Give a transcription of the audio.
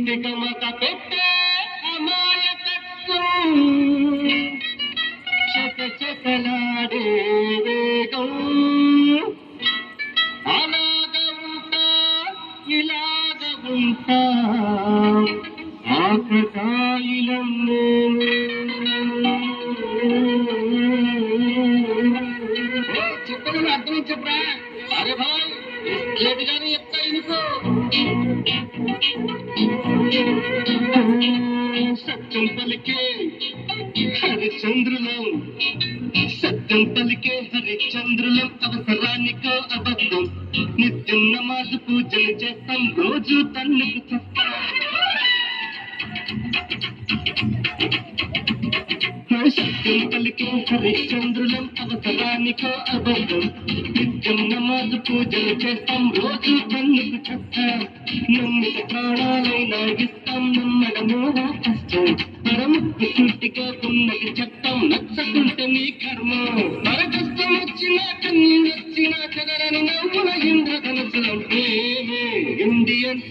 తికమక పెట్టే అమాయకత్వం చకచకలాడే వేగం అలాగ ఉంటా ఇలాగ ఉంటా ఆకతాయిలం చెప్పడం అర్థం చెప్పరా అరే భాయ్ లేదుగానే చెప్తా ఇనుకో సత్యం పలికే హరిచంద్రులం సత్యం పలికే హరిచంద్రులం అవసరానికో అబద్ధం నిత్యం నమాజు పూజలు చేస్తాం రోజు తన్నుకు చేస్తాం సత్యం పలికే హరిచంద్రులం అవసరానికో అబద్ధం నిత్యం నమాజు పూజలు చేస్తాం రోజు తన్నుకు చేస్తాం నమ్మిత ప్రాణాలైనా ఇస్తాం నమ్మడమో కష్టం పరముక్కు సూటిగా ఉన్నది చట్టం నచ్చకుంటే నీ కర్మ మన కష్టం వచ్చినాక నీ వచ్చినా కదరని నమ్ముల ఇంద్రధనుసులం మేమే ఇండియన్స్